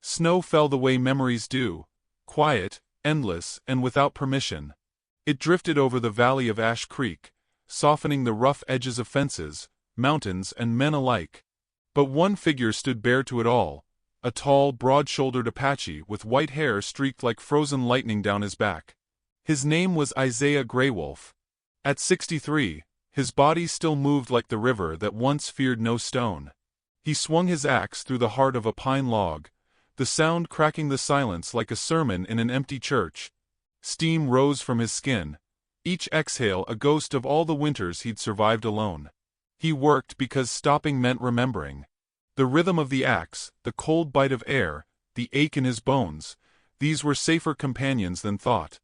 Snow fell the way memories do, quiet, endless, and without permission. It drifted over the valley of Ash Creek, softening the rough edges of fences, mountains, and men alike. But one figure stood bare to it all, a tall, broad-shouldered Apache with white hair streaked like frozen lightning down his back. His name was Isaiah Greywolf. At 63, his body still moved like the river that once feared no stone. He swung his axe through the heart of a pine log, the sound cracking the silence like a sermon in an empty church. Steam rose from his skin, each exhale a ghost of all the winters he'd survived alone. He worked because stopping meant remembering. The rhythm of the axe, the cold bite of air, the ache in his bones, these were safer companions than thought.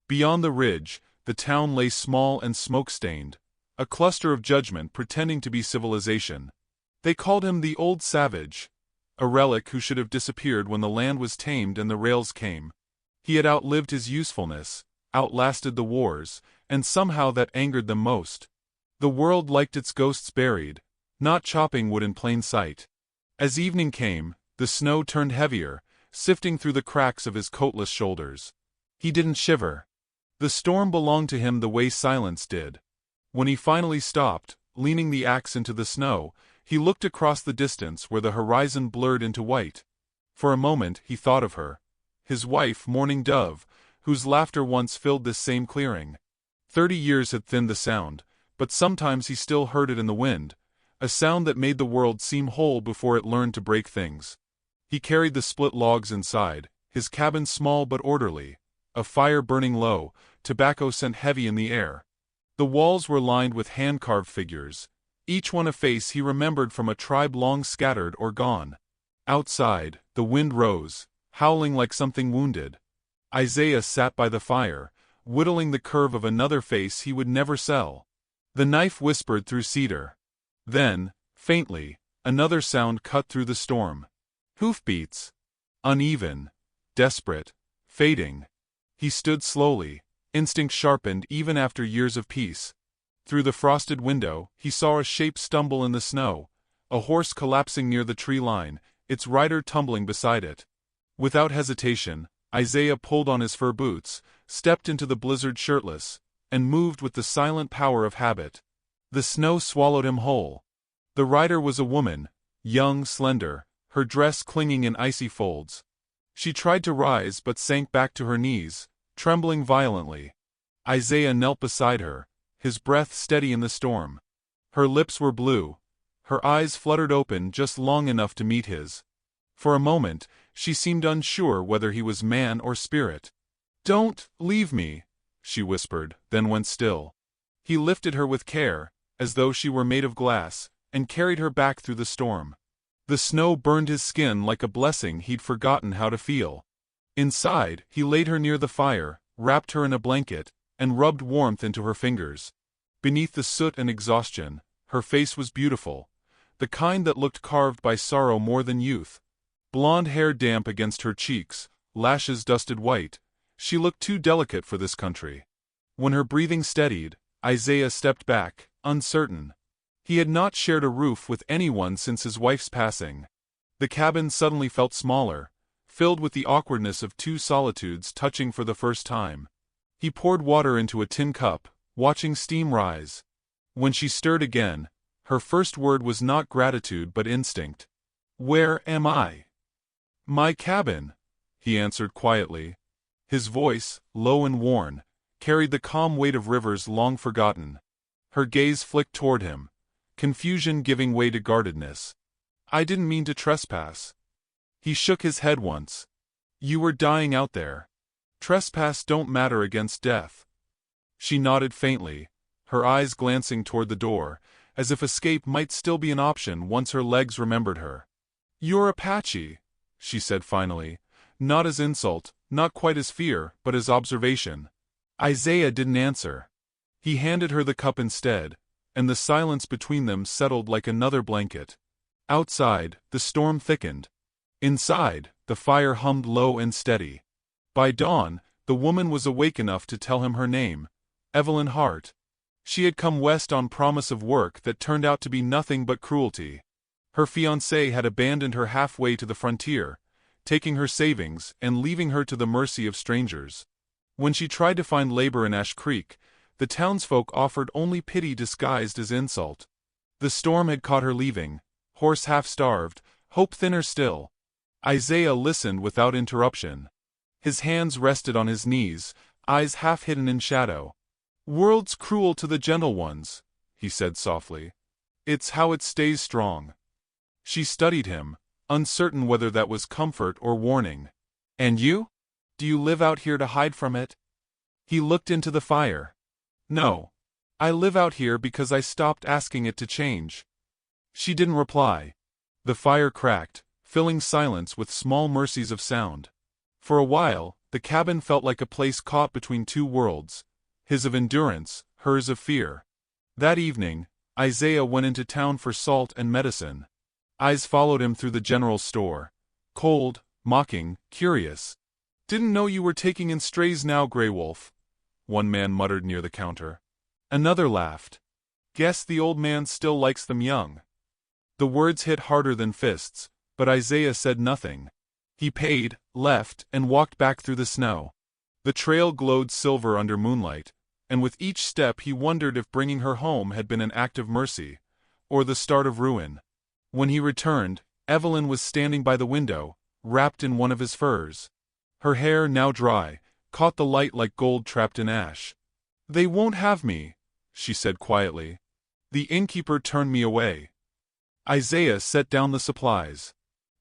Beyond the ridge, the town lay small and smoke-stained, a cluster of judgment pretending to be civilization. They called him the Old Savage, a relic who should have disappeared when the land was tamed and the rails came. He had outlived his usefulness, outlasted the wars, and somehow that angered them most. The world liked its ghosts buried, not chopping wood in plain sight. As evening came, the snow turned heavier, sifting through the cracks of his coatless shoulders. He didn't shiver. The storm belonged to him the way silence did. When he finally stopped, leaning the axe into the snow, he looked across the distance where the horizon blurred into white. For a moment he thought of her, his wife, Mourning Dove, whose laughter once filled this same clearing. 30 years had thinned the sound, but sometimes he still heard it in the wind, a sound that made the world seem whole before it learned to break things. He carried the split logs inside, his cabin small but orderly, a fire burning low, tobacco scent heavy in the air. The walls were lined with hand-carved figures, each one a face he remembered from a tribe long scattered or gone. Outside, the wind rose, howling like something wounded. Isaiah sat by the fire, whittling the curve of another face he would never sell. The knife whispered through cedar. Then, faintly, another sound cut through the storm. Hoofbeats. Uneven, desperate, fading. He stood slowly, instinct sharpened even after years of peace. Through the frosted window, he saw a shape stumble in the snow, a horse collapsing near the tree line, its rider tumbling beside it. Without hesitation, Isaiah pulled on his fur boots, stepped into the blizzard shirtless, and moved with the silent power of habit. The snow swallowed him whole. The rider was a woman, young, slender, her dress clinging in icy folds. She tried to rise but sank back to her knees, trembling violently. Isaiah knelt beside her, his breath steady in the storm. Her lips were blue. Her eyes fluttered open just long enough to meet his. For a moment, she seemed unsure whether he was man or spirit. "Don't leave me," she whispered, then went still. He lifted her with care, as though she were made of glass, and carried her back through the storm. The snow burned his skin like a blessing he'd forgotten how to feel. Inside, he laid her near the fire, wrapped her in a blanket, and rubbed warmth into her fingers. Beneath the soot and exhaustion, her face was beautiful, the kind that looked carved by sorrow more than youth. Blonde hair damp against her cheeks, lashes dusted white, she looked too delicate for this country. When her breathing steadied, Isaiah stepped back, uncertain. He had not shared a roof with anyone since his wife's passing. The cabin suddenly felt smaller, filled with the awkwardness of two solitudes touching for the first time. He poured water into a tin cup, watching steam rise. When she stirred again, her first word was not gratitude but instinct. "Where am I?" "My cabin," he answered quietly. His voice, low and worn, carried the calm weight of rivers long forgotten. Her gaze flicked toward him, confusion giving way to guardedness. "I didn't mean to trespass." He shook his head once. "You were dying out there. Trespass don't matter against death." She nodded faintly, her eyes glancing toward the door, as if escape might still be an option once her legs remembered her. "You're Apache," she said finally, not as insult, not quite as fear, but as observation. Isaiah didn't answer. He handed her the cup instead, and the silence between them settled like another blanket. Outside, the storm thickened. Inside, the fire hummed low and steady. By dawn, the woman was awake enough to tell him her name, Evelyn Hart. She had come west on promise of work that turned out to be nothing but cruelty. Her fiancé had abandoned her halfway to the frontier, taking her savings and leaving her to the mercy of strangers. When she tried to find labor in Ash Creek, the townsfolk offered only pity disguised as insult. The storm had caught her leaving, horse half-starved, hope thinner still. Isaiah listened without interruption. His hands rested on his knees, eyes half hidden in shadow. "World's cruel to the gentle ones," he said softly. "It's how it stays strong." She studied him, uncertain whether that was comfort or warning. "And you? Do you live out here to hide from it?" He looked into the fire. "No. I live out here because I stopped asking it to change." She didn't reply. The fire cracked, filling silence with small mercies of sound. For a while, the cabin felt like a place caught between two worlds, his of endurance, hers of fear. That evening, Isaiah went into town for salt and medicine. Eyes followed him through the general store. Cold, mocking, curious. "Didn't know you were taking in strays now, Grey Wolf," one man muttered near the counter. Another laughed. "Guess the old man still likes them young." The words hit harder than fists, but Isaiah said nothing. He paid, left, and walked back through the snow. The trail glowed silver under moonlight, and with each step he wondered if bringing her home had been an act of mercy, or the start of ruin. When he returned, Evelyn was standing by the window, wrapped in one of his furs. Her hair, now dry, caught the light like gold trapped in ash. "They won't have me," she said quietly. "The innkeeper turned me away." Isaiah set down the supplies.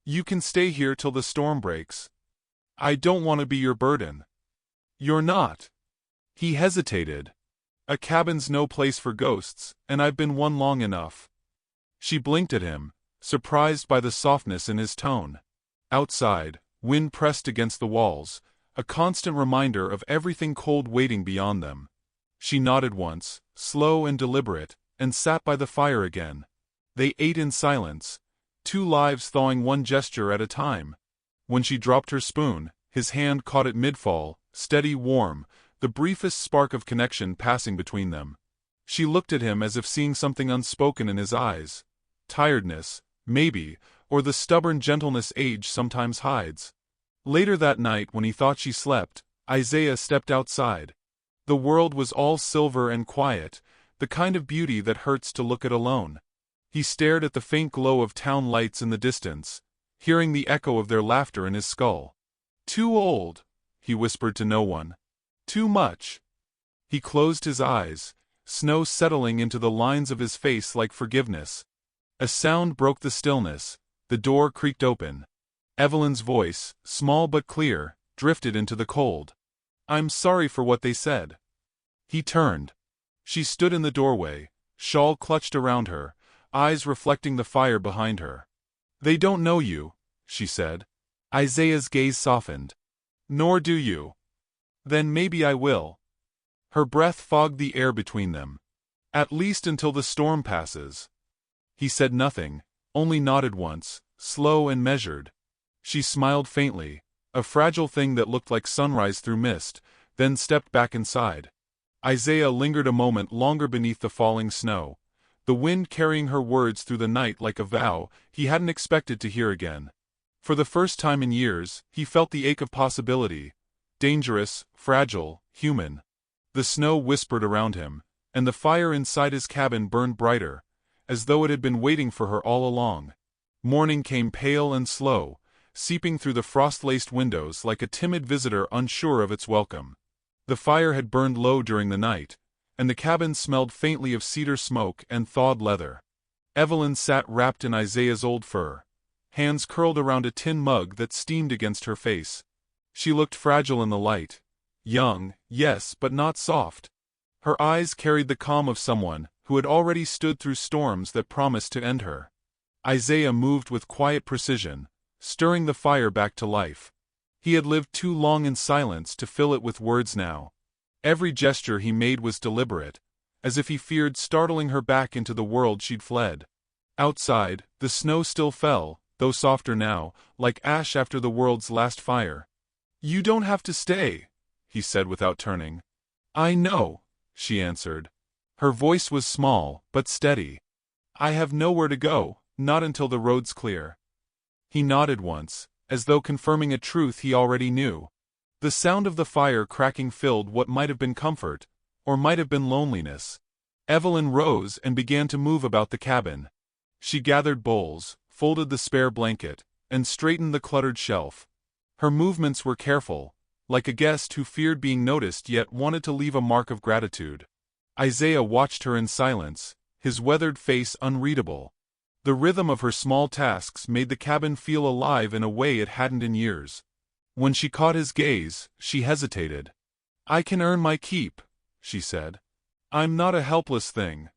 "You can stay here till the storm breaks." "I don't want to be your burden." "You're not." He hesitated. "A cabin's no place for ghosts, and I've been one long enough." She blinked at him, surprised by the softness in his tone. Outside, wind pressed against the walls, a constant reminder of everything cold waiting beyond them. She nodded once, slow and deliberate, and sat by the fire again. They ate in silence, 2 lives thawing one gesture at a time. When she dropped her spoon, his hand caught it mid-fall, steady, warm, the briefest spark of connection passing between them. She looked at him as if seeing something unspoken in his eyes. Tiredness, maybe, or the stubborn gentleness age sometimes hides. Later that night, when he thought she slept, Isaiah stepped outside. The world was all silver and quiet, the kind of beauty that hurts to look at alone. He stared at the faint glow of town lights in the distance, hearing the echo of their laughter in his skull. "Too old," he whispered to no one. "Too much." He closed his eyes, snow settling into the lines of his face like forgiveness. A sound broke the stillness. The door creaked open. Evelyn's voice, small but clear, drifted into the cold. "I'm sorry for what they said." He turned. She stood in the doorway, shawl clutched around her, eyes reflecting the fire behind her. "They don't know you," she said. Isaiah's gaze softened. "Nor do you." "Then maybe I will." Her breath fogged the air between them. "At least until the storm passes." He said nothing, only nodded once, slow and measured. She smiled faintly, a fragile thing that looked like sunrise through mist, then stepped back inside. Isaiah lingered a moment longer beneath the falling snow, the wind carrying her words through the night like a vow he hadn't expected to hear again. For the first time in years, he felt the ache of possibility, dangerous, fragile, human. The snow whispered around him, and the fire inside his cabin burned brighter, as though it had been waiting for her all along. Morning came pale and slow, seeping through the frost-laced windows like a timid visitor unsure of its welcome. The fire had burned low during the night, and the cabin smelled faintly of cedar smoke and thawed leather. Evelyn sat wrapped in Isaiah's old fur, hands curled around a tin mug that steamed against her face. She looked fragile in the light. Young, yes, but not soft. Her eyes carried the calm of someone who had already stood through storms that promised to end her. Isaiah moved with quiet precision, stirring the fire back to life. He had lived too long in silence to fill it with words now. Every gesture he made was deliberate, as if he feared startling her back into the world she'd fled. Outside, the snow still fell, though softer now, like ash after the world's last fire. "You don't have to stay," he said without turning. "I know," she answered. Her voice was small, but steady. "I have nowhere to go, not until the road's clear." He nodded once, as though confirming a truth he already knew. The sound of the fire cracking filled what might have been comfort, or might have been loneliness. Evelyn rose and began to move about the cabin. She gathered bowls, folded the spare blanket, and straightened the cluttered shelf. Her movements were careful, like a guest who feared being noticed yet wanted to leave a mark of gratitude. Isaiah watched her in silence, his weathered face unreadable. The rhythm of her small tasks made the cabin feel alive in a way it hadn't in years. When she caught his gaze, she hesitated. "I can earn my keep," she said. "I'm not a helpless thing."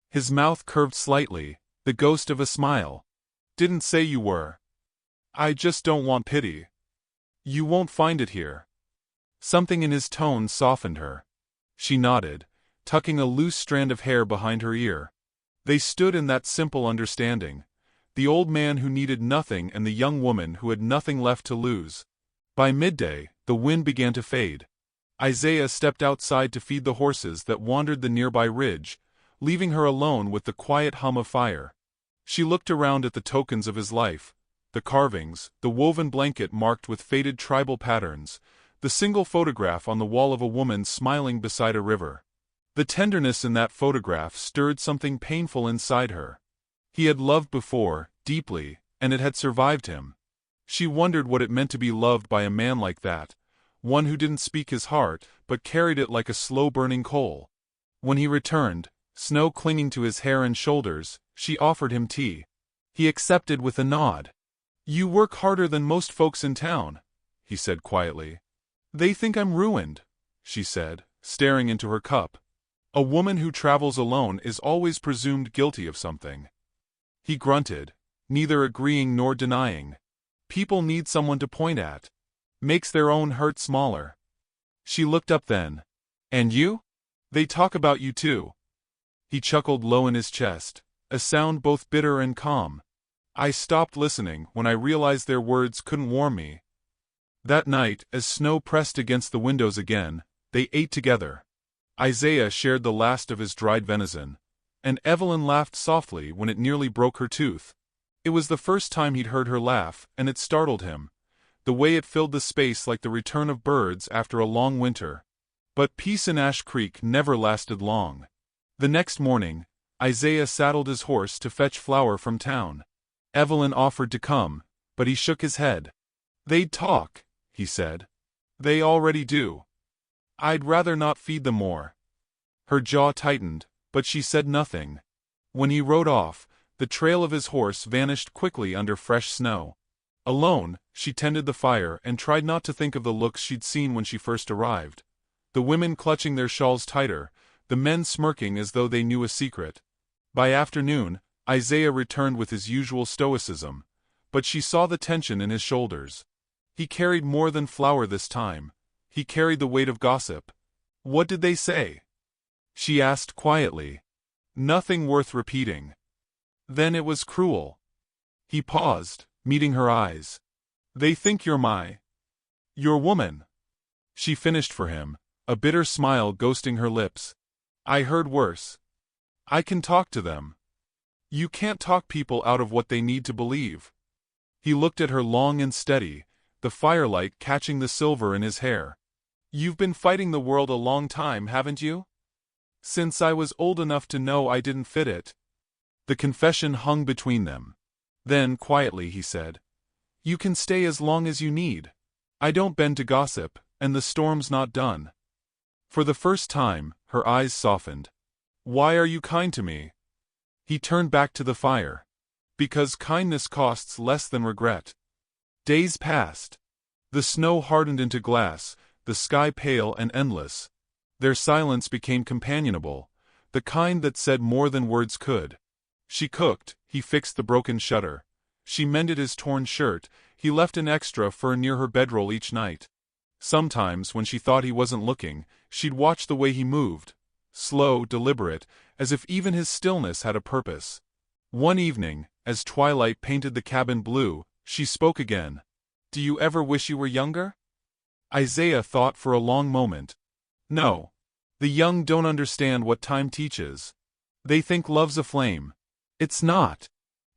His mouth curved slightly, the ghost of a smile. "Didn't say you were. I just don't want pity. You won't find it here." Something in his tone softened her. She nodded, tucking a loose strand of hair behind her ear. They stood in that simple understanding, the old man who needed nothing and the young woman who had nothing left to lose. By midday, the wind began to fade. Isaiah stepped outside to feed the horses that wandered the nearby ridge, leaving her alone with the quiet hum of fire. She looked around at the tokens of his life, the carvings, the woven blanket marked with faded tribal patterns, the single photograph on the wall of a woman smiling beside a river. The tenderness in that photograph stirred something painful inside her. He had loved before, deeply, and it had survived him. She wondered what it meant to be loved by a man like that, one who didn't speak his heart, but carried it like a slow-burning coal. When he returned, snow clinging to his hair and shoulders, she offered him tea. He accepted with a nod. "You work harder than most folks in town," he said quietly. "They think I'm ruined," she said, staring into her cup. "A woman who travels alone is always presumed guilty of something." He grunted, neither agreeing nor denying. People need someone to point at. Makes their own hurt smaller. She looked up then. "And you? They talk about you too." He chuckled low in his chest, a sound both bitter and calm. "I stopped listening when I realized their words couldn't warm me." That night, as snow pressed against the windows again, they ate together. Isaiah shared the last of his dried venison, and Evelyn laughed softly when it nearly broke her tooth. It was the first time he'd heard her laugh, and it startled him, the way it filled the space like the return of birds after a long winter. But peace in Ash Creek never lasted long. The next morning, Isaiah saddled his horse to fetch flour from town. Evelyn offered to come, but he shook his head. "They'd talk," he said. "They already do. I'd rather not feed them more." Her jaw tightened, but she said nothing. When he rode off, the trail of his horse vanished quickly under fresh snow. Alone, she tended the fire and tried not to think of the looks she'd seen when she first arrived. The women clutching their shawls tighter, the men smirking as though they knew a secret. By afternoon, Isaiah returned with his usual stoicism, but she saw the tension in his shoulders. He carried more than flour this time. He carried the weight of gossip. "What did they say?" she asked quietly. "Nothing worth repeating." "Then it was cruel." He paused, meeting her eyes. "They think you're your woman." She finished for him, a bitter smile ghosting her lips. "I heard worse. I can talk to them." "You can't talk people out of what they need to believe." He looked at her long and steady, the firelight catching the silver in his hair. "You've been fighting the world a long time, haven't you?" "Since I was old enough to know I didn't fit it." The confession hung between them. Then, quietly, he said, "You can stay as long as you need. I don't bend to gossip, and the storm's not done." For the first time, her eyes softened. "Why are you kind to me?" He turned back to the fire. "Because kindness costs less than regret." Days passed. The snow hardened into glass, the sky pale and endless. Their silence became companionable, the kind that said more than words could. She cooked, he fixed the broken shutter. She mended his torn shirt, he left an extra fur near her bedroll each night. Sometimes, when she thought he wasn't looking, she'd watch the way he moved, slow, deliberate, as if even his stillness had a purpose. One evening, as twilight painted the cabin blue, she spoke again. "Do you ever wish you were younger?" Isaiah thought for a long moment. "No. The young don't understand what time teaches. They think love's a flame. It's not.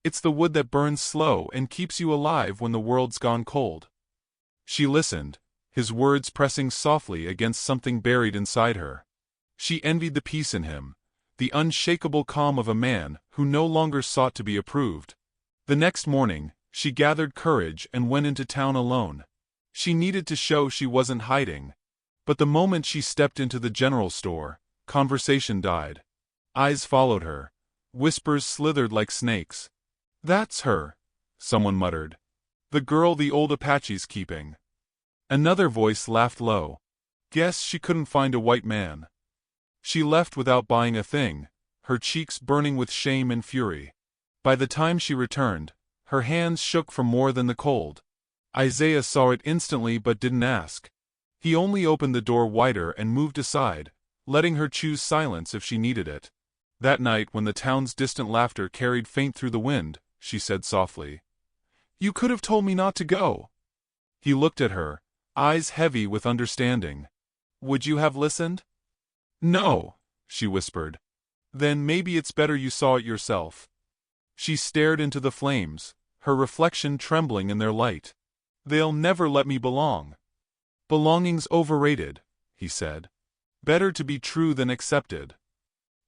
It's the wood that burns slow and keeps you alive when the world's gone cold. She listened, his words pressing softly against something buried inside her. She envied the peace in him, the unshakable calm of a man who no longer sought to be approved. The next morning, she gathered courage and went into town alone. She needed to show she wasn't hiding. But the moment she stepped into the general store, conversation died. Eyes followed her. Whispers slithered like snakes. "That's her," someone muttered. "The girl the old Apache's keeping." Another voice laughed low. "Guess she couldn't find a white man." She left without buying a thing, her cheeks burning with shame and fury. By the time she returned, her hands shook from more than the cold. Isaiah saw it instantly but didn't ask. He only opened the door wider and moved aside, letting her choose silence if she needed it. That night, when the town's distant laughter carried faint through the wind, she said softly, "You could have told me not to go." He looked at her, eyes heavy with understanding. "Would you have listened?" "No," she whispered. "Then maybe it's better you saw it yourself." She stared into the flames, her reflection trembling in their light. "They'll never let me belong." "Belonging's overrated," he said. "Better to be true than accepted."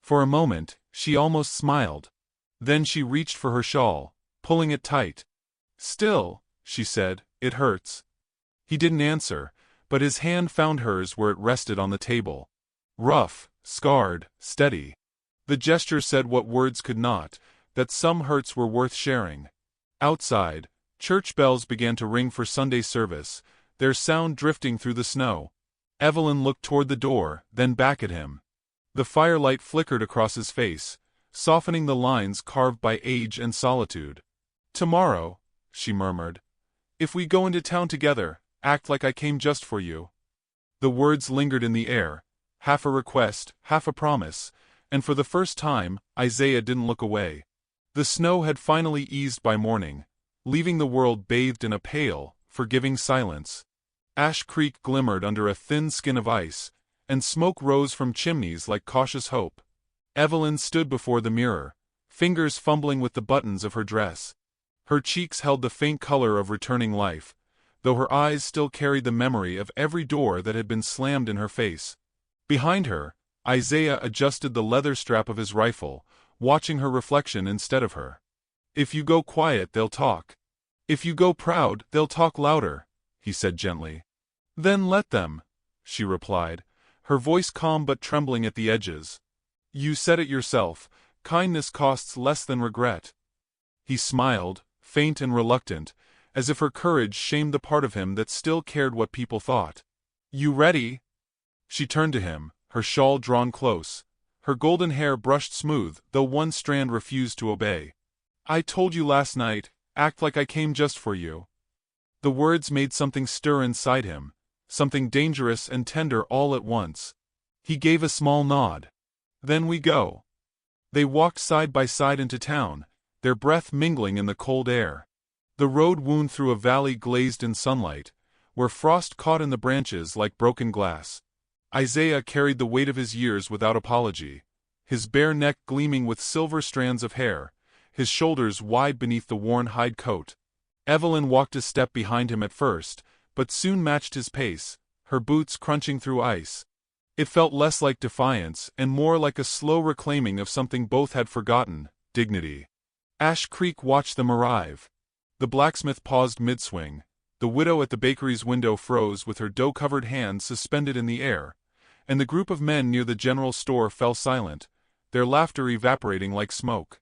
For a moment, she almost smiled. Then she reached for her shawl, pulling it tight. "Still," she said, "it hurts." He didn't answer, but his hand found hers where it rested on the table. Rough, scarred, steady. The gesture said what words could not, that some hurts were worth sharing. Outside, church bells began to ring for Sunday service, their sound drifting through the snow. Evelyn looked toward the door, then back at him. The firelight flickered across his face, softening the lines carved by age and solitude. "Tomorrow," she murmured, "if we go into town together, act like I came just for you." The words lingered in the air, half a request, half a promise, and for the first time, Isaiah didn't look away. The snow had finally eased by morning, leaving the world bathed in a pale, forgiving silence. Ash Creek glimmered under a thin skin of ice, and smoke rose from chimneys like cautious hope. Evelyn stood before the mirror, fingers fumbling with the buttons of her dress. Her cheeks held the faint color of returning life, though her eyes still carried the memory of every door that had been slammed in her face. Behind her, Isaiah adjusted the leather strap of his rifle, watching her reflection instead of her. "If you go quiet, they'll talk. If you go proud, they'll talk louder," he said gently. "Then let them," she replied, her voice calm but trembling at the edges. "You said it yourself, kindness costs less than regret." He smiled, faint and reluctant, as if her courage shamed the part of him that still cared what people thought. "You ready?" She turned to him, her shawl drawn close, her golden hair brushed smooth, though one strand refused to obey. "I told you last night, act like I came just for you." The words made something stir inside him, something dangerous and tender all at once. He gave a small nod. "Then we go." They walked side by side into town, their breath mingling in the cold air. The road wound through a valley glazed in sunlight, where frost caught in the branches like broken glass. Isaiah carried the weight of his years without apology, his bare neck gleaming with silver strands of hair, his shoulders wide beneath the worn hide coat. Evelyn walked a step behind him at first, but soon matched his pace, her boots crunching through ice. It felt less like defiance and more like a slow reclaiming of something both had forgotten, dignity. Ash Creek watched them arrive. The blacksmith paused mid-swing. The widow at the bakery's window froze with her dough-covered hands suspended in the air, and the group of men near the general store fell silent, their laughter evaporating like smoke.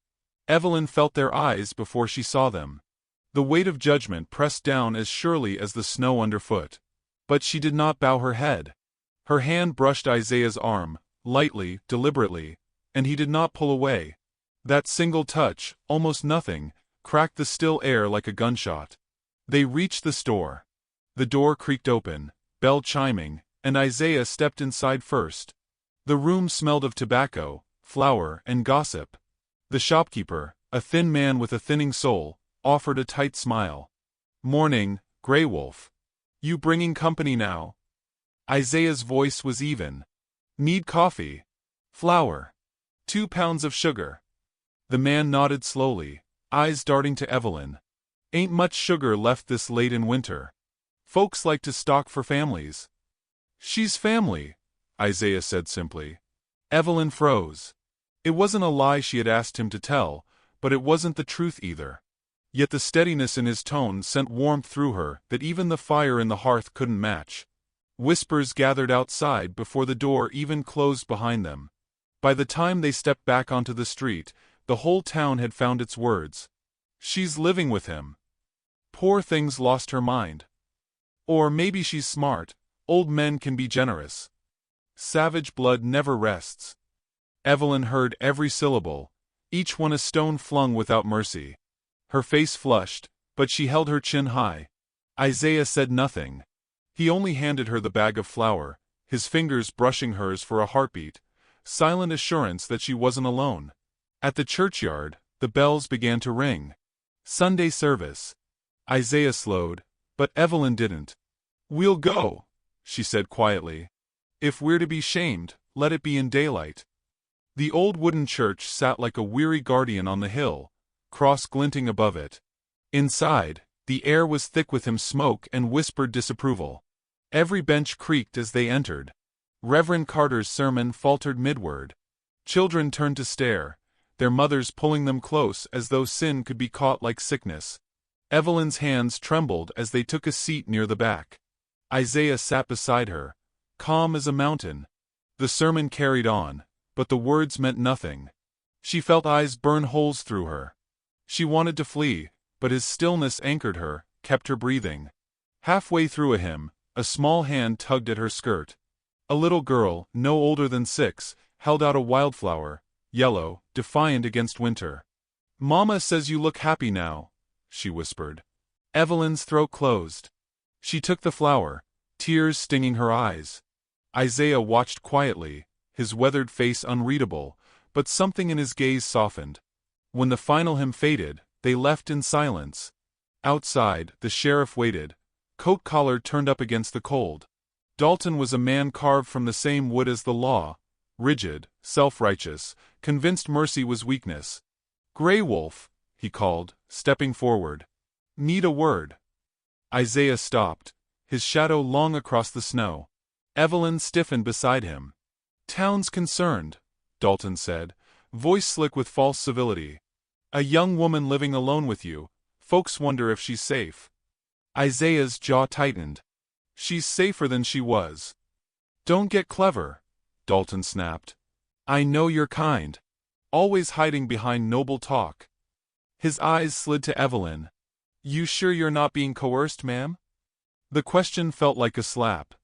Evelyn felt their eyes before she saw them. The weight of judgment pressed down as surely as the snow underfoot. But she did not bow her head. Her hand brushed Isaiah's arm, lightly, deliberately, and he did not pull away. That single touch, almost nothing, cracked the still air like a gunshot. They reached the store. The door creaked open, bell chiming, and Isaiah stepped inside first. The room smelled of tobacco, flour, and gossip. The shopkeeper, a thin man with a thinning soul, offered a tight smile. "Morning, Grey Wolf. You bringing company now?" Isaiah's voice was even. "Need coffee? Flour? 2 pounds of sugar?" The man nodded slowly, eyes darting to Evelyn. Ain't much sugar left this late in winter. Folks like to stock for families. She's family, Isaiah said simply. Evelyn froze. It wasn't a lie she had asked him to tell, but it wasn't the truth either. Yet the steadiness in his tone sent warmth through her that even the fire in the hearth couldn't match. Whispers gathered outside before the door even closed behind them. By the time they stepped back onto the street, the whole town had found its words. She's living with him. Poor thing's lost her mind. Or maybe she's smart. Old men can be generous. Savage blood never rests. Evelyn heard every syllable, each one a stone flung without mercy. Her face flushed, but she held her chin high. Isaiah said nothing. He only handed her the bag of flour, his fingers brushing hers for a heartbeat, silent assurance that she wasn't alone. At the churchyard, the bells began to ring. Sunday service. Isaiah slowed, but Evelyn didn't. We'll go, she said quietly. If we're to be shamed, let it be in daylight. The old wooden church sat like a weary guardian on the hill, cross glinting above it. Inside, the air was thick with hymn smoke and whispered disapproval. Every bench creaked as they entered. Reverend Carter's sermon faltered midword. Children turned to stare, their mothers pulling them close as though sin could be caught like sickness. Evelyn's hands trembled as they took a seat near the back. Isaiah sat beside her, calm as a mountain. The sermon carried on, but the words meant nothing. She felt eyes burn holes through her. She wanted to flee, but his stillness anchored her, kept her breathing. Halfway through a hymn, a small hand tugged at her skirt. A little girl, no older than 6, held out a wildflower, yellow, defiant against winter. "Mama says you look happy now," she whispered. Evelyn's throat closed. She took the flower, tears stinging her eyes. Isaiah watched quietly, his weathered face unreadable, but something in his gaze softened. When the final hymn faded, they left in silence. Outside, the sheriff waited, coat collar turned up against the cold. Dalton was a man carved from the same wood as the law, rigid, self-righteous, convinced mercy was weakness. "Gray Wolf," he called, stepping forward. "Need a word." Isaiah stopped, his shadow long across the snow. Evelyn stiffened beside him. "Town's concerned," Dalton said, voice slick with false civility. "A young woman living alone with you. Folks wonder if she's safe." Isaiah's jaw tightened. "She's safer than she was." "Don't get clever," Dalton snapped. "I know you're kind. Always hiding behind noble talk." His eyes slid to Evelyn. "You sure you're not being coerced, ma'am?" The question felt like a slap.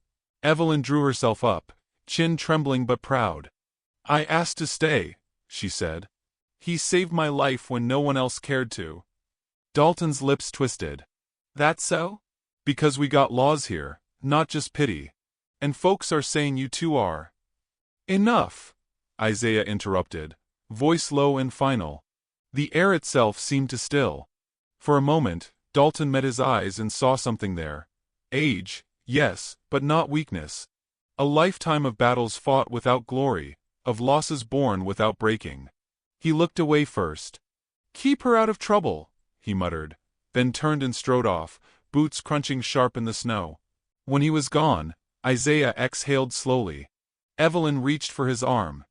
Evelyn drew herself up, chin trembling but proud. "I asked to stay," she said. "He saved my life when no one else cared to." Dalton's lips twisted. "That so?" "Because we got laws here, not just pity. And folks are saying you two are." "Enough," Isaiah interrupted, voice low and final. The air itself seemed to still. For a moment, Dalton met his eyes and saw something there. Age, yes, but not weakness. A lifetime of battles fought without glory, of losses borne without breaking. He looked away first. "Keep her out of trouble," he muttered, then turned and strode off, boots crunching sharp in the snow. When he was gone, Isaiah exhaled slowly. Evelyn reached for his arm.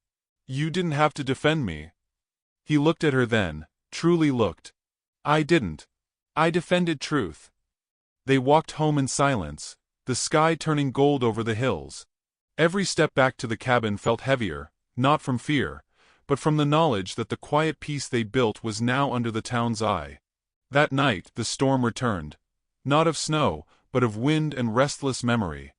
"You didn't have to defend me." He looked at her then, truly looked. "I didn't. I defended truth." They walked home in silence, the sky turning gold over the hills. Every step back to the cabin felt heavier, not from fear, but from the knowledge that the quiet peace they built was now under the town's eye. That night the storm returned. Not of snow, but of wind and restless memory.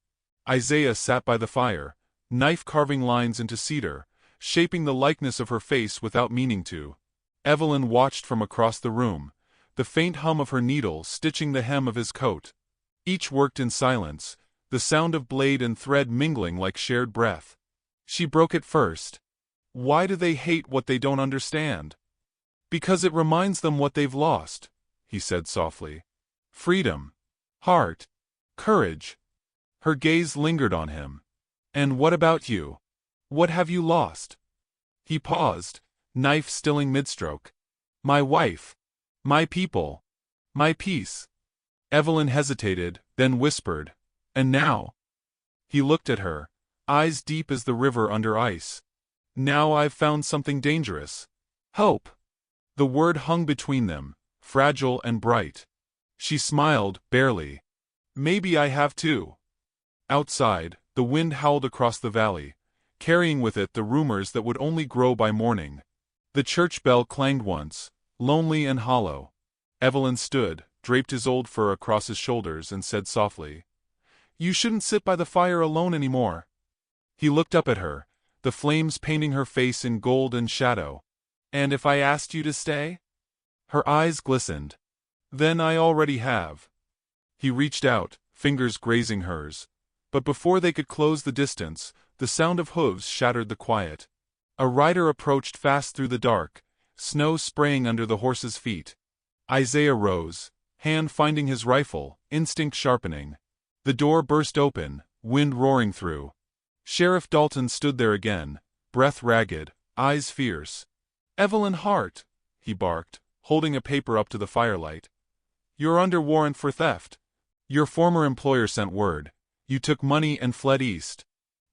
Isaiah sat by the fire, knife carving lines into cedar, shaping the likeness of her face without meaning to. Evelyn watched from across the room, the faint hum of her needle stitching the hem of his coat. Each worked in silence, the sound of blade and thread mingling like shared breath. She broke it first. "Why do they hate what they don't understand?" "Because it reminds them what they've lost," he said softly. "Freedom. Heart. Courage." Her gaze lingered on him. "And what about you? What have you lost?" He paused, knife stilling midstroke. "My wife." My people. My peace. Evelyn hesitated, then whispered, "And now?" He looked at her, eyes deep as the river under ice. "Now I've found something dangerous. Hope." The word hung between them, fragile and bright. She smiled, barely. "Maybe I have too." Outside, the wind howled across the valley, carrying with it the rumors that would only grow by morning. The church bell clanged once, lonely and hollow. Evelyn stood, draped his old fur across his shoulders, and said softly, "You shouldn't sit by the fire alone anymore." He looked up at her, the flames painting her face in gold and shadow. "And if I asked you to stay?" Her eyes glistened. "Then I already have." He reached out, fingers grazing hers. But before they could close the distance, the sound of hooves shattered the quiet. A rider approached fast through the dark, snow spraying under the horse's feet. Isaiah rose, hand finding his rifle, instinct sharpening. The door burst open, wind roaring through. Sheriff Dalton stood there again, breath ragged, eyes fierce. "Evelyn Hart," he barked, holding a paper up to the firelight. "You're under warrant for theft. Your former employer sent word. You took money and fled east.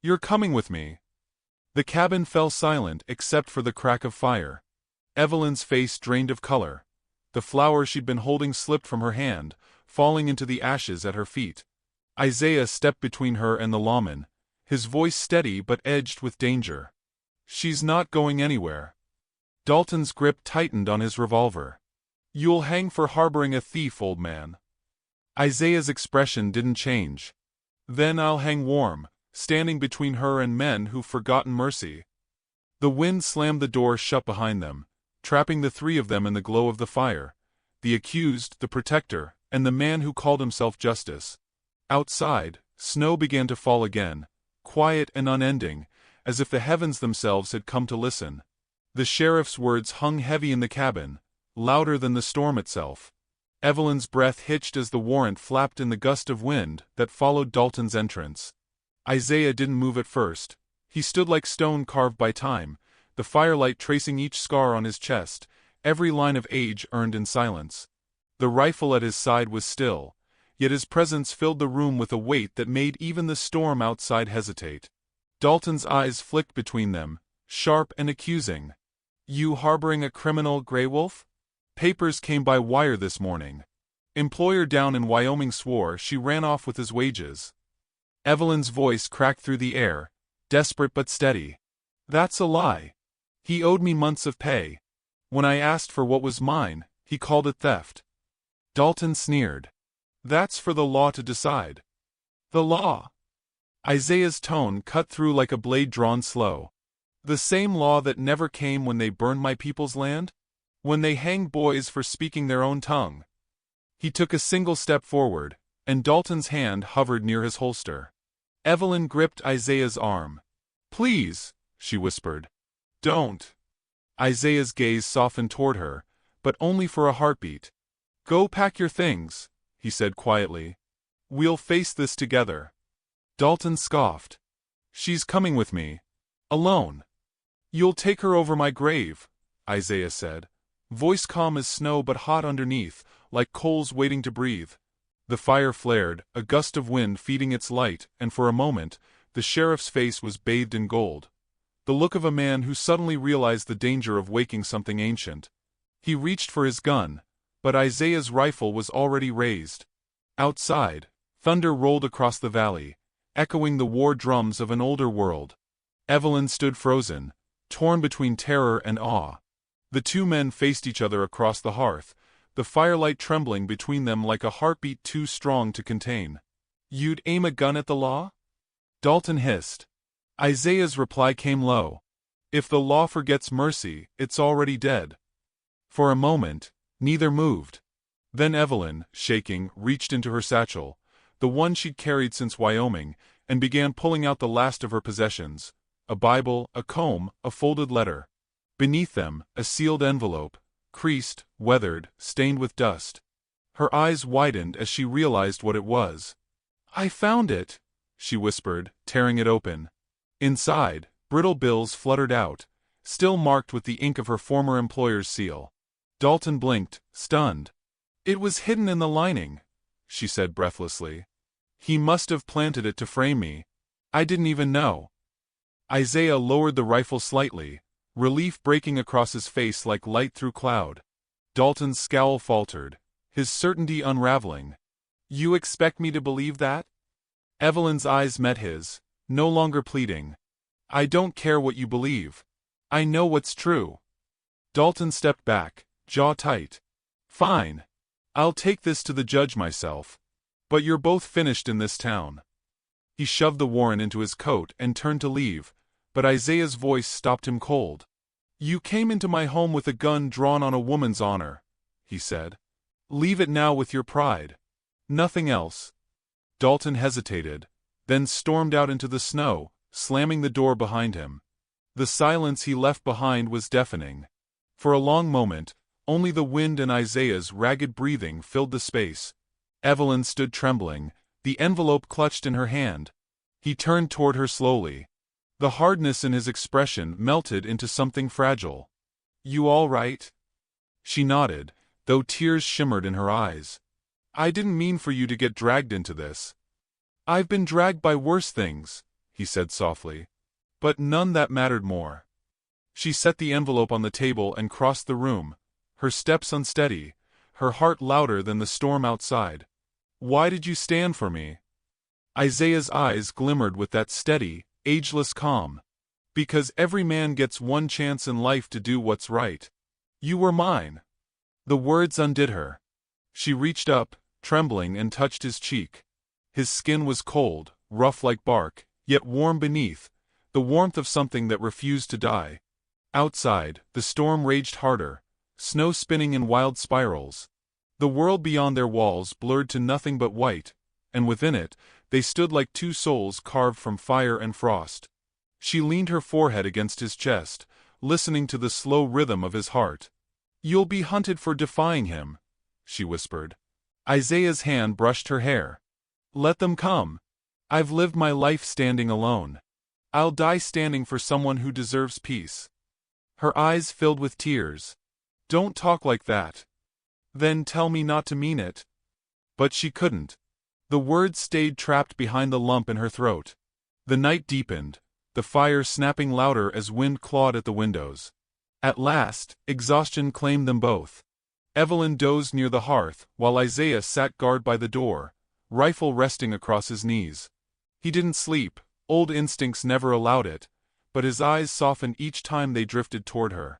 You're coming with me." The cabin fell silent except for the crack of fire. Evelyn's face drained of color. The flower she'd been holding slipped from her hand, falling into the ashes at her feet. Isaiah stepped between her and the lawman, his voice steady but edged with danger. "She's not going anywhere." Dalton's grip tightened on his revolver. "You'll hang for harboring a thief, old man." Isaiah's expression didn't change. "Then I'll hang warm, standing between her and men who've forgotten mercy." The wind slammed the door shut behind them, trapping the three of them in the glow of the fire, the accused, the protector, and the man who called himself Justice. Outside, snow began to fall again, quiet and unending, as if the heavens themselves had come to listen. The sheriff's words hung heavy in the cabin, louder than the storm itself. Evelyn's breath hitched as the warrant flapped in the gust of wind that followed Dalton's entrance. Isaiah didn't move at first. He stood like stone carved by time, the firelight tracing each scar on his chest, every line of age earned in silence. The rifle at his side was still, yet his presence filled the room with a weight that made even the storm outside hesitate. Dalton's eyes flicked between them, sharp and accusing. "You harboring a criminal, Grey Wolf? Papers came by wire this morning. Employer down in Wyoming swore she ran off with his wages." Evelyn's voice cracked through the air, desperate but steady. "That's a lie. He owed me months of pay. When I asked for what was mine, he called it theft." Dalton sneered. "That's for the law to decide." "The law?" Isaiah's tone cut through like a blade drawn slow. "The same law that never came when they burned my people's land? When they hanged boys for speaking their own tongue?" He took a single step forward, and Dalton's hand hovered near his holster. Evelyn gripped Isaiah's arm. "Please," she whispered. "Don't." Isaiah's gaze softened toward her, but only for a heartbeat. "Go pack your things," he said quietly. "We'll face this together." Dalton scoffed. "She's coming with me. Alone." "You'll take her over my grave," Isaiah said, voice calm as snow but hot underneath, like coals waiting to breathe. The fire flared, a gust of wind feeding its light, and for a moment, the sheriff's face was bathed in gold. The look of a man who suddenly realized the danger of waking something ancient. He reached for his gun, but Isaiah's rifle was already raised. Outside, thunder rolled across the valley, echoing the war drums of an older world. Evelyn stood frozen, torn between terror and awe. The two men faced each other across the hearth, the firelight trembling between them like a heartbeat too strong to contain. "You'd aim a gun at the law?" Dalton hissed. Isaiah's reply came low. "If the law forgets mercy, it's already dead." For a moment, neither moved. Then Evelyn, shaking, reached into her satchel, the one she'd carried since Wyoming, and began pulling out the last of her possessions: a Bible, a comb, a folded letter. Beneath them, a sealed envelope, creased, weathered, stained with dust. Her eyes widened as she realized what it was. "I found it," she whispered, tearing it open. Inside, brittle bills fluttered out, still marked with the ink of her former employer's seal. Dalton blinked, stunned. "It was hidden in the lining," she said breathlessly. "He must have planted it to frame me. I didn't even know." Isaiah lowered the rifle slightly, relief breaking across his face like light through cloud. Dalton's scowl faltered, his certainty unraveling. "You expect me to believe that?" Evelyn's eyes met his, no longer pleading. "I don't care what you believe. I know what's true." Dalton stepped back, jaw tight. "Fine. I'll take this to the judge myself. But you're both finished in this town." He shoved the warrant into his coat and turned to leave, but Isaiah's voice stopped him cold. "You came into my home with a gun drawn on a woman's honor," he said. "Leave it now with your pride. Nothing else." Dalton hesitated, then stormed out into the snow, slamming the door behind him. The silence he left behind was deafening. For a long moment, only the wind and Isaiah's ragged breathing filled the space. Evelyn stood trembling, the envelope clutched in her hand. He turned toward her slowly. The hardness in his expression melted into something fragile. "You all right?" She nodded, though tears shimmered in her eyes. "I didn't mean for you to get dragged into this." "I've been dragged by worse things," he said softly. "But none that mattered more." She set the envelope on the table and crossed the room, her steps unsteady, her heart louder than the storm outside. "Why did you stand for me?" Isaiah's eyes glimmered with that steady, ageless calm. "Because every man gets one chance in life to do what's right. You were mine." The words undid her. She reached up, trembling, and touched his cheek. His skin was cold, rough like bark, yet warm beneath, the warmth of something that refused to die. Outside, the storm raged harder, snow spinning in wild spirals. The world beyond their walls blurred to nothing but white, and within it, they stood like two souls carved from fire and frost. She leaned her forehead against his chest, listening to the slow rhythm of his heart. "You'll be hunted for defying him," she whispered. Isaiah's hand brushed her hair. "Let them come. I've lived my life standing alone. I'll die standing for someone who deserves peace." Her eyes filled with tears. "Don't talk like that." "Then tell me not to mean it." But she couldn't. The words stayed trapped behind the lump in her throat. The night deepened, the fire snapping louder as wind clawed at the windows. At last, exhaustion claimed them both. Evelyn dozed near the hearth, while Isaiah sat guard by the door, rifle resting across his knees. He didn't sleep, old instincts never allowed it, but his eyes softened each time they drifted toward her.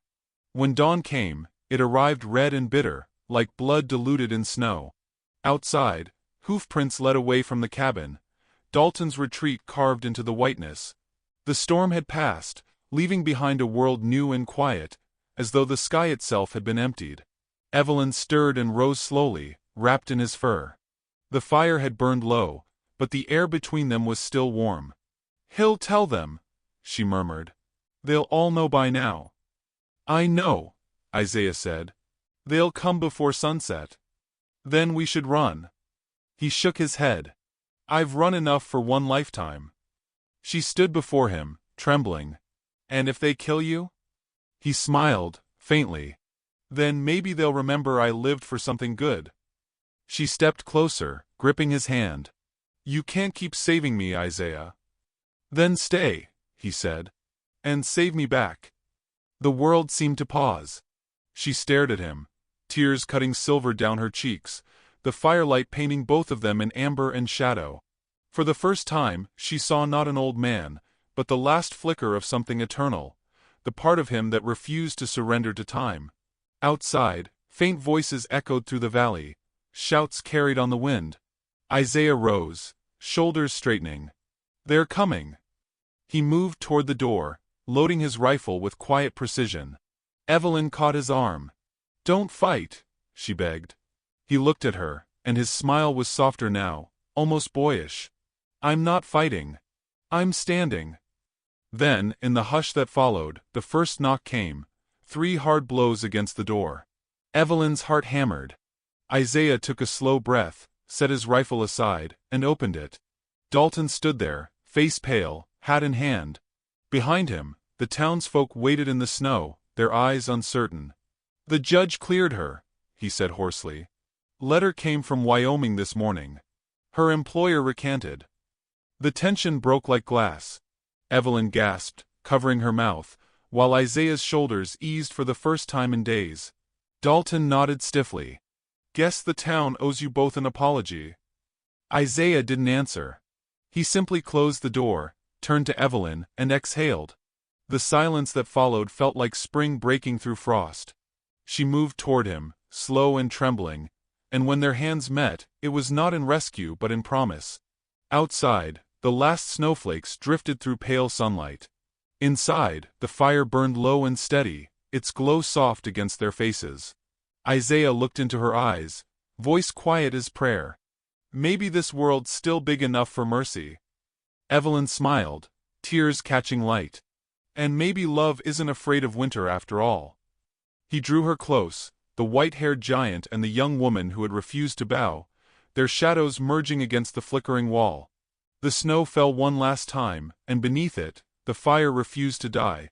When dawn came, it arrived red and bitter, like blood diluted in snow. Outside, hoofprints led away from the cabin, Dalton's retreat carved into the whiteness. The storm had passed, leaving behind a world new and quiet, as though the sky itself had been emptied. Evelyn stirred and rose slowly, wrapped in his fur. The fire had burned low, but the air between them was still warm. "He'll tell them," she murmured. "They'll all know by now." "I know," Isaiah said. "They'll come before sunset. Then we should run." He shook his head. "I've run enough for one lifetime." She stood before him, trembling. "And if they kill you?" He smiled, faintly. "Then maybe they'll remember I lived for something good." She stepped closer, gripping his hand. "You can't keep saving me, Isaiah." "Then stay," he said. "And save me back." The world seemed to pause. She stared at him, tears cutting silver down her cheeks, the firelight painting both of them in amber and shadow. For the first time, she saw not an old man, but the last flicker of something eternal, the part of him that refused to surrender to time. Outside, faint voices echoed through the valley, shouts carried on the wind. Isaiah rose, shoulders straightening. "They're coming." He moved toward the door, loading his rifle with quiet precision. Evelyn caught his arm. "Don't fight," she begged. He looked at her, and his smile was softer now, almost boyish. "I'm not fighting. I'm standing." Then, in the hush that followed, the first knock came, 3 hard blows against the door. Evelyn's heart hammered. Isaiah took a slow breath, set his rifle aside, and opened it. Dalton stood there, face pale, hat in hand. Behind him, the townsfolk waited in the snow, their eyes uncertain. The judge cleared her, he said hoarsely. Letter came from Wyoming this morning. Her employer recanted. The tension broke like glass. Evelyn gasped, covering her mouth, while Isaiah's shoulders eased for the first time in days. Dalton nodded stiffly. Guess the town owes you both an apology. Isaiah didn't answer. He simply closed the door, turned to Evelyn, and exhaled. The silence that followed felt like spring breaking through frost. She moved toward him, slow and trembling, and when their hands met, it was not in rescue but in promise. Outside, the last snowflakes drifted through pale sunlight. Inside, the fire burned low and steady, its glow soft against their faces. Isaiah looked into her eyes, voice quiet as prayer. Maybe this world's still big enough for mercy. Evelyn smiled, tears catching light. And maybe love isn't afraid of winter after all. He drew her close, the white-haired giant and the young woman who had refused to bow, their shadows merging against the flickering wall. The snow fell one last time, and beneath it, the fire refused to die.